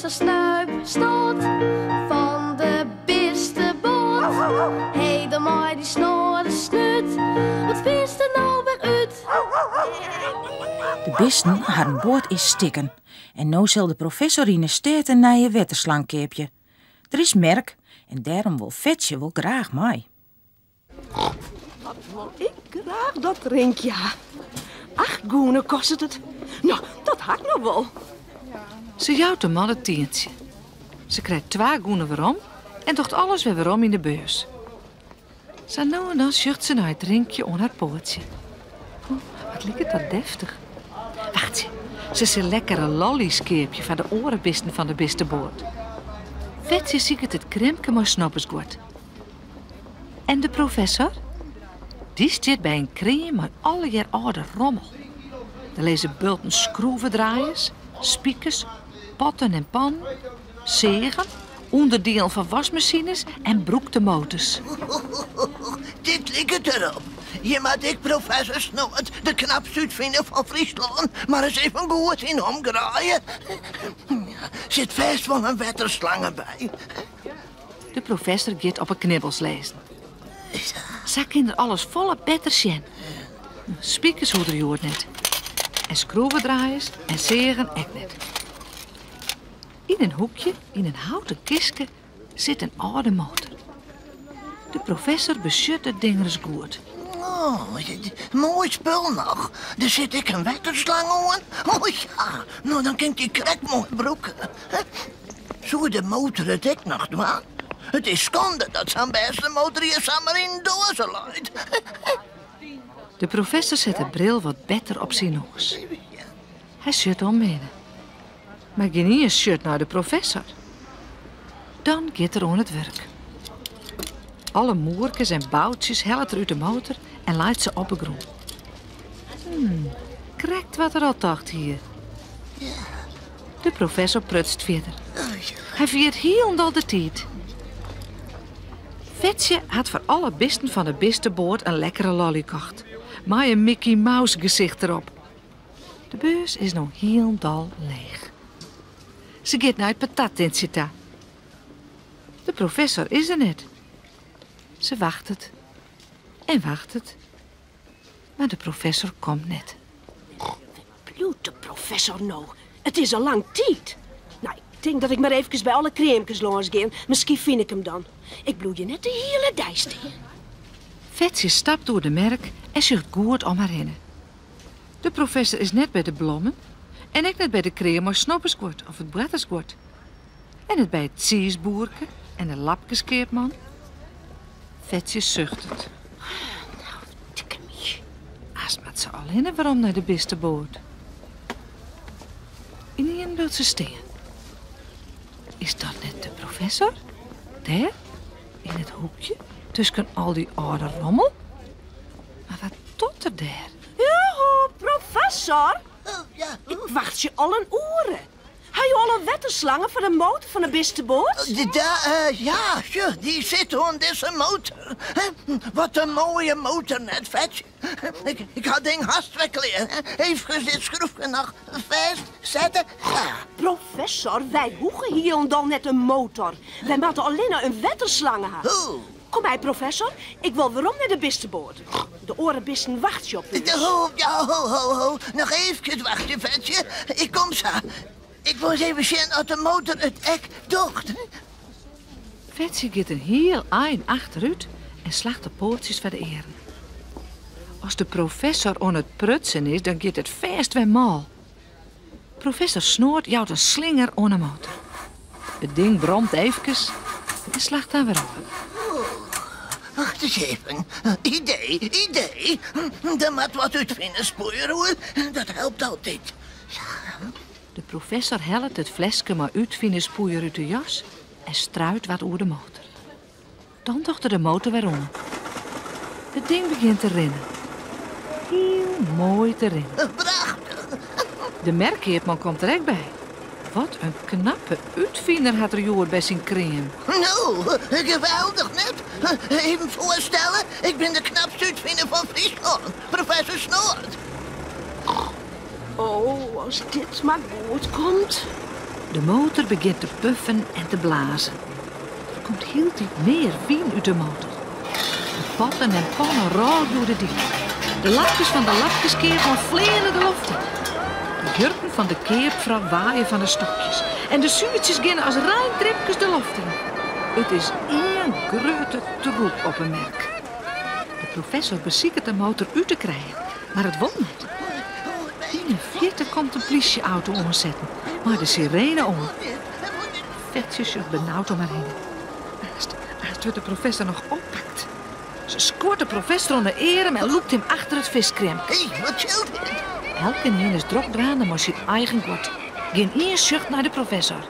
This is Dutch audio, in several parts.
professor Snuip stoot van de beste boot. Hey, de maai die snoren snut, wat vindt er nou weer uit? De bisten haar boord is stikken. En nou zal de professor in de stad een nieuwe wetterslang keepje. Er is merk en daarom wil Vetje wel graag mij. Wat wil ik graag dat drinkje. 8 goenen kost het. Nou, dat had ik nog wel. Ze jouwt de man het tientje. Ze krijgt 2 goenen weerom en docht alles weer weerom in de beurs. Zo nou en dan schucht ze naar het drinkje onder haar poortje. Wat lijkt dat deftig. Wacht, ze is een lekkere lollieskeepje van de orenbisten van de bistenboord. Vetje ziet het kremke maar snoppersgoed. En de professor? Die zit bij een kreeg met alle jaar oude rommel. Er lezen bulten schroevendraaiers, spiekers, potten en pannen, zegen, onderdelen van wasmachines en broektemotors. Dit ligt erop. Je moet ik professor Snoort, de knapste uitvinder van Friesland, maar eens even goed in omgraaien. Zit vast wel een wetterslangen bij. De professor gaat op een knibbels lezen. Zij kinderen alles volle beter zien. Spiekers hoeder je hoort net. En schroevendraaiers en zegen ook net. In een hoekje, in een houten kistje, zit een oude motor. De professor beschut het ding eens goed. Oh, mooi spul nog. Er zit ik een wetterslang aan. Oh ja, nou dan kan die krek mooi broeken. Zou de motor het ook nog doen? Het is schande dat zo'n beste motor hier samen in dozen luidt. De professor zet de bril wat beter op zijn neus. Hij zit omheen. Maar geen een shirt naar de professor. Dan gaat er aan het werk. Alle moerkes en boutjes helpt er uit de motor en laat ze op de grond. Krijgt wat er al dacht hier. De professor prutst verder. Hij viert heel al de tijd. Vetje had voor alle bisten van de bistenboord een lekkere lolly gekocht. Maar een Mickey Mouse gezicht erop. De beurs is nog heel dal leeg. Ze gaat naar het patatint zitten. De professor is er net. Ze wacht het. En wacht het. Maar de professor komt net. Bloed de professor nou. Het is al lang tijd. Nou, ik denk dat ik maar even bij alle crèmekes langs ga. Misschien vind ik hem dan. Ik bloed je net de hele dijst in. Vetje stapt door de merk en zucht goed om haar heen. De professor is net bij de blommen en ik net bij de crème maar snoppersgoed of het brettersgoed. En het bij het cheeseboerke en de lapkeskeerman. Vetje zucht het. Nou, dikke mij. Als met ze alleen waarom naar de bistenboord. In een wil ze steen. Is dat net de professor? Daar? In het hoekje? Tussen al die oude rommel? Maar wat doet er daar? Joho, professor. Oh, ja. Ik wacht je al een uren. Heb je al een wetterslangen voor de motor van de bistenboord? Ja, die zit aan deze motor. Wat een mooie motor net, Vetje. Ik had ding haast wegleren. Even dit schroefje nog vast zetten. Ja. Professor, wij hoegen hier en dan net een motor. Wij moeten alleen maar een wetterslangen hebben. Hoe? Kom bij, professor. Ik wil waarom naar de bistenboord. De orenbisten wacht je op u. Ho. Nog even wachten, Vetje. Ik kom zo. Ik wil eens even zien dat de motor het ek docht. Vetje gaat een heel eind achteruit en slacht de poortjes van de eren. Als de professor aan het prutsen is, dan gaat het vast weer mal. Professor Snoort jouwt een slinger aan de motor. Het ding bromt eventjes en slacht dan weer op. Wacht eens even. Idee. Er moet wat uitvinden, spoor hoor. Dat helpt altijd. De professor helpt het flesje maar uit van de spoeier uit de jas en struit wat over de motor. Dan docht de motor weer om. Het ding begint te rennen. Heel mooi te rennen. Prachtig. De merkheerman komt er ook bij. Wat een knappe uitvinder had er joord bij zijn crème. Nou, geweldig net. Even voorstellen, ik ben de knapste uitvinder van Friesland, professor Snoort. Oh, als dit maar goed komt. De motor begint te puffen en te blazen. Er komt heel diep meer wien uit de motor. De potten en pannen rollen door de diep. De lapjes van de lapjeskeer gaan vleien de lucht in. De jurken van de keervrouw waaien van de stokjes. En de zuurtjes gaan als ruimtripjes de lucht in. Het is één grote troep op een merk. De professor beziekert de motor uit te krijgen, maar het wil niet. In de verte komt een politieauto omzetten, maar de sirene om. Vetje zit benauwd om haar heen. Haast wordt de professor nog oppakt. Ze scoort de professor onder de arm en loopt hem achter het viskrem. Hé, wat zou dit? Elke een is drok draande maar zijn eigen god. Geen één zucht naar de professor.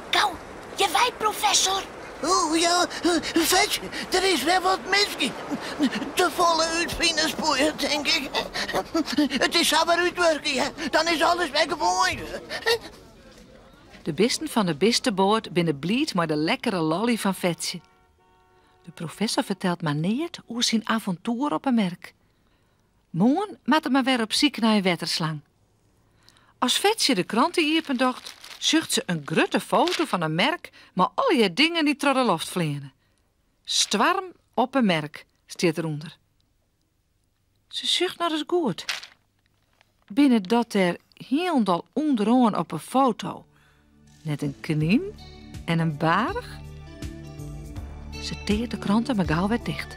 Kou, je wijt, professor. Oh ja, Vetje, er is wel wat mis. Te volle uitvinderspoor, denk ik. Het is zo weer uitwerken, ja. Dan is alles weggewoond. De bisten van de bistenboord binnen blied maar de lekkere lolly van Vetje. De professor vertelt maar niet hoe zijn avontuur op een merk. Morgen moet hij maar weer op ziek naar een wetterslang. Als Vetje de kranten iepen docht, zucht ze een grote foto van een merk, maar al je dingen die door de loft vliegen. Stwarm op een merk, staat eronder. Ze zucht naar eens goed. Binnen dat er heel onderaan op een foto net een knie en een baard. Ze teert de kranten maar gauw weer dicht.